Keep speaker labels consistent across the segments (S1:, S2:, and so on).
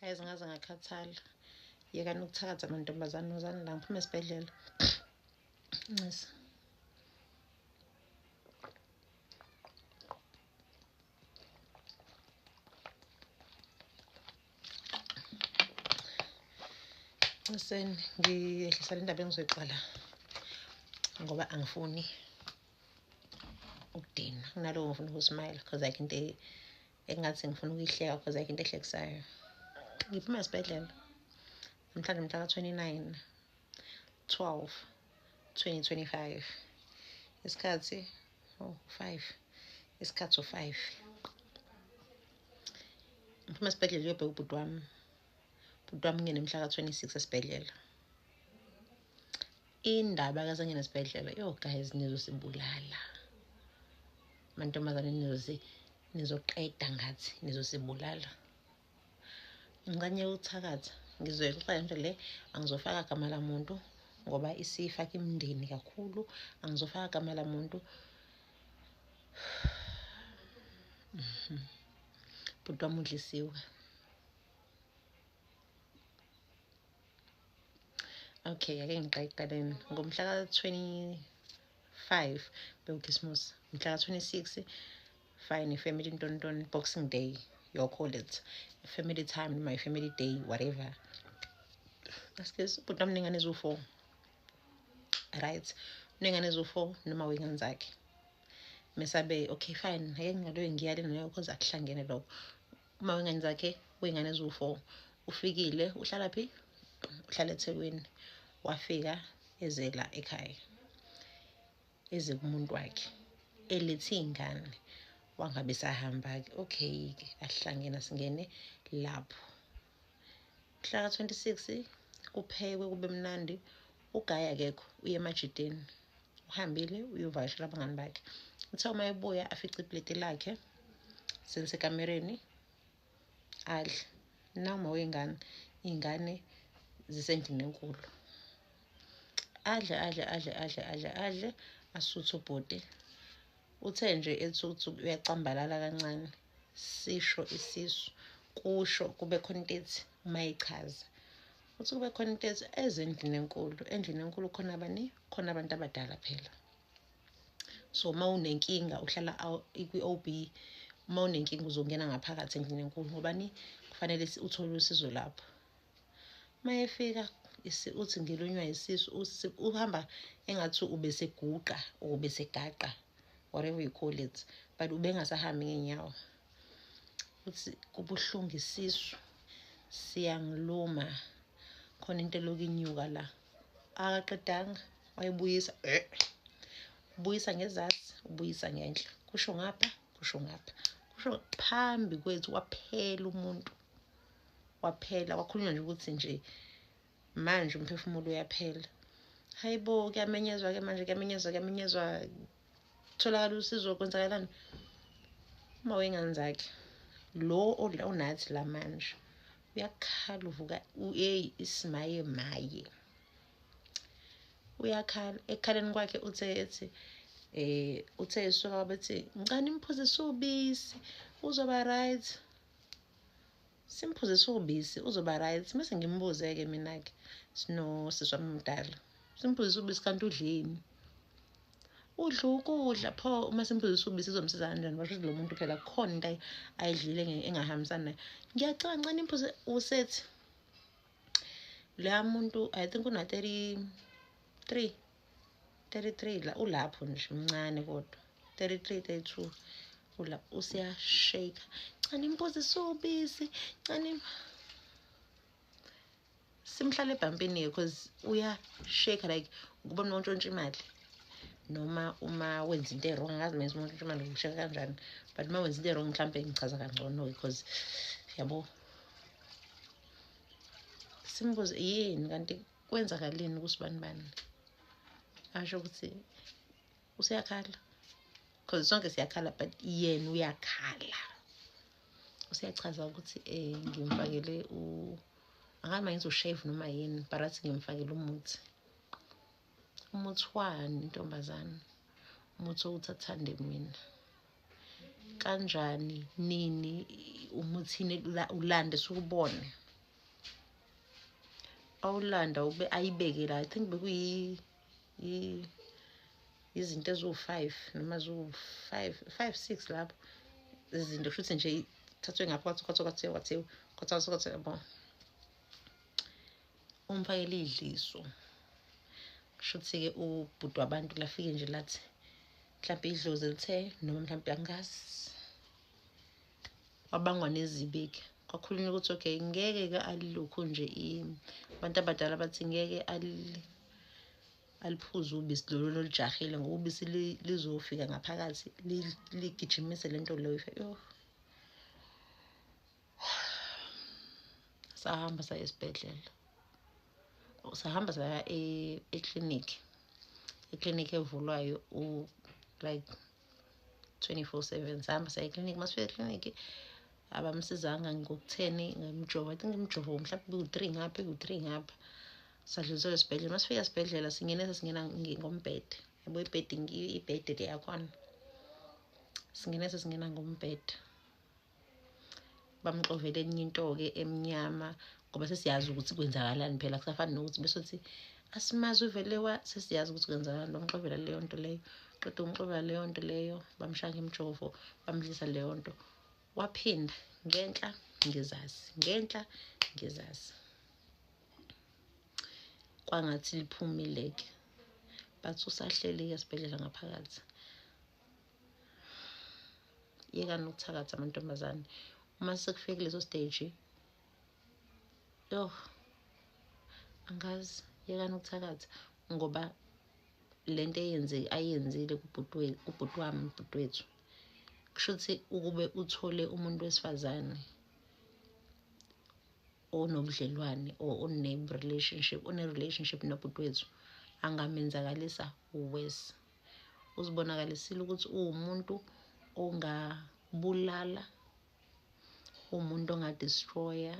S1: Guys, ngaze ngakhathala. Yekani ukuthakatha mantombazane, wozani la ngiphume esibhedlela. Nxesi. Listen, ngiyehlisa le ndaba engizoyiqala ngoba angifuni ukudinwa. Kunaloko ngifuna ukusmile because ayikho into engathi ngifuna ukuyihleka because ayikho into ehlekisayo. Ngiphuma esibhedlela namhlanje mhla ka-29 12/2025. Isikhathi 5. Isikhathi 5. Ngiphuma esibhedlela uyobheka ubhuti wami. Ubhuti wami ngene mhla ka-26 esibhedlela. Indaba akazangena esibhedlela. Yo guys, nizosibulala. Mantombazane nizoqeda ngathi nizosibulala. Ngicanye ukuthakatha. Ngizoyixoxa nje le, angizofaka igama la muntu ngoba isifaka imindeni kakhulu. Angizofaka igama la muntu. Ubhuti wami udlisiwe. Okay, ake ngiqaleni. Ngomhla ka-25 bewukhisimusi. Mhla ka-26 fine, family ntonton, Boxing Day, you call it family time, my family day, whatever. Excuse, ubhuti wami nengane eziwu-4. Right? Nengane eziwu-4 noma wey'ngane zakhe. Mesabe, okay fine, ake ngaloyo ngiyale nayo because akuhlangene lokho. Uma wey'ngane zakhe, wey'ngane eziwu-4. Ufikile, uhlala phi? Uhlala eThekwini. Wafika eze la ekhaya. Eze kumuntu wakhe. Elethe iy'ngane. Wangabe sahamba-ke. Okay-ke, asihlangene singene lapho. Mhla ka-26 kuphekwe kube mnandi. Ugaya akekho, uye emajideni. Uhambile uyovakashela abangani bakhe. Uthe uma ebuya afice ipleti lakhe selisecamereni adle. Nawuma wey'ngane, iy'ngane zisendlini enkulu. Adle asuthe ubhuti. Uthe nje ethi uyacambalala kancane. Sisho isisu. Kusho kube khona into ethi mayichaza. Uthi kube khona into ethi ezendlini enkulu. Endlini enkulu khona bani? Khona abantu abadala phela. So uma unenkinga uhlala kwi-OB. Uma unenkinga uzongena ngaphakathi endlini enkulu. Ngobani? Kufanele uthole usizo lapho. Uma efika uthi ngilunywa isisu. Uhamba engathi ubeseguqa or ubesegaqa, whatever you call it, but ubengasahambi ngey'nyawo. Uthi kubuhlungu isisu, siyangiluma, khona into eloku inyuka la. Akaqedanga wayibuyisa. Ubuyisa ngezansi, ubuyisa ngenhla. Kusho ngapha, kusho ngapha. Kusho phambi kwethu waphela umuntu. Waphela, wakhulunywa nje ukuthi nje manje umphefumulo uyaphela. Hayibo, kuyamenyezwa-ke manje, kuyamenyezwa. Tholakala usizo, kwenzakalani? Uma wey'ngane zakhe, lo onathi la manje, uyakhala uvuka, isimaye. Uyakhala, ekhaleni kwakhe uthe esuka bethi, ngicane nimphuzise ubisi, uzoba right. Simphuzise ubisi, uzoba right. Mase ngimbuze-ke mina-ke, sisi wami omdala. Simphuzise ubisi kanti udleni. Udla ukudla pho, uma simphuzise ubisi izomsiza kanjani? Basho ukuthi lo muntu phela kukhona into ayidlile engahambisani naye. Ngiyacela ngicane nimphuze usethi. Loya muntu, I think una-33 la, ulapho nje mncane kodwa. 33, 32 ula usiyashake. Ngicane nimphuzise ubisi, ngicane simhlala ebhampini because uyashake like kuba untshontsha imali. Noma uma wenza into e-wrong, angazi menza umuntu imali ukusheka kanjani, but uma wenza into e-wrong mhlampe ngichaza kangcono because yabo. Simbuze yini kanti kwenzakaleni kusibani? Asho ukuthi usiyakhala. Because sonke siyakhala but yena uyakhala. Usiyachaza ukuthi ngimfakele angazi mangithi ushave noma yini, but athi ngimfakele umuthi. Umuthi wani ntombazane? Umuthi wokuthi athande mina. Kanjani? Nini? Umuthini ulande sukubone. awulanda ube ayibeke la. I think izinto eziwu-5 noma ziwu-5, 6 lapho izinto kushuthi nje thathwe ngapha kwathiwa yabo. Umfakele idliso kushuthi-ke ubhuti wabantu lafike nje lathi mhlampe idlozi lithe noma mhlampe angazi wabangwa nezibike. Kwakhulunywa ukuthi okay ngeke-ke alilokhu nje abantu abadala bathi ngeke aliphuze ubisi lolu olujahile ngoba ubisi lizofika ngaphakathi ligijimise lento leyo. Sahamba saya esibhedlela, sahamba saya eklinikhi. Iklinikhi evulwayo like 24/7. Sahamba saya eklinikhi. Masifika eklinikhi abamsizanga ngokutheni ngamjova. I think imjovo mhlawumbe beku-3 ngapha. Sadluliselwa esibhedlela. Masifika esibhedlela singena ngombhede. Yabo ibhedi le yakhona. Singena ngombhede. Bamxovela enye into-ke emnyama ngoba sesiyazi ukuthi kwenzakalani phela. Kusafani nokuthi besothi asimazi uvele sesiyazi ukuthi kwenzakalani. Bamxovela leyo nto leyo. Qeda ukumxovela leyo nto leyo bamshaya imjovo bamdlisa leyo nto. Waphinda ngenhla ngezasi. Kwangathi liphumile-ke. Bathi usahleli-ke esibhedlela ngaphakathi. Yekani ukuthakatha amantombazane. Uma sekufike kuleso stage, angazi yekani ukuthakatha ngoba lento ayenzile kubhuti wethu. Kushuthi ukube uthole umuntu wesifazane onobudlelwane or one-relationship nobhuti wethu angamenzakalisa worse. Uzibonakalisile ukuthi uwumuntu ongabulala, uwumuntu ongadestroya.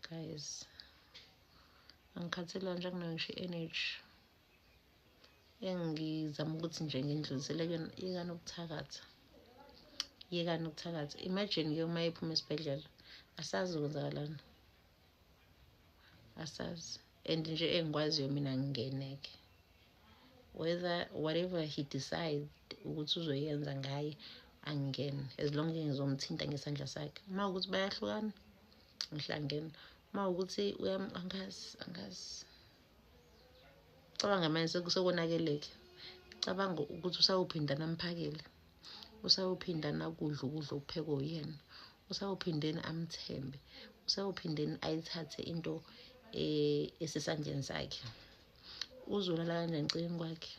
S1: Guys, angikhathele kanje akunayo ngisho i-energy engizama ukuthi nje ngindlulisele kuyona. Yekani ukuthakatha. Imagine-ke uma ephuma esibhedlela asazi kwenzakalani, asazi. And nje engikwaziyo mina ngingeneke, whatever he decide ukuthi uzoyenza ngaye angingene, as long as ngizomthinta ngesandla sakhe. Uma ukuthi bayahlukana ngihlangene, uma ukuthi angazi. Cabanga manje sekusokonakeleke. Cabanga ukuthi usawuphindana amphakele, usawuphindana kudla ukudla okuphekwe uyena, usawuphindeni amthembe, usawuphindeni ayithathe into esesandleni sakhe. Uzolala kanjani eceleni kwakhe?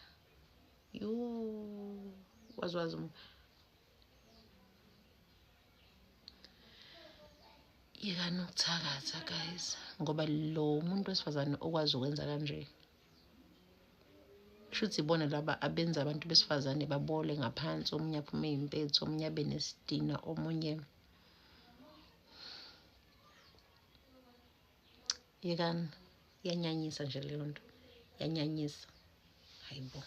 S1: Wazi yekani ukuthakatha guys, ngoba lo muntu wesifazane okwazi ukwenza kanje kushuthi ibona laba abenza abantu besifazane babole ngaphansi. Omunye aphume impethu, omunye abe nesidina, omunye yekani. Iyanyanyisa nje leyo nto, iyanyanyisa. Hayibo.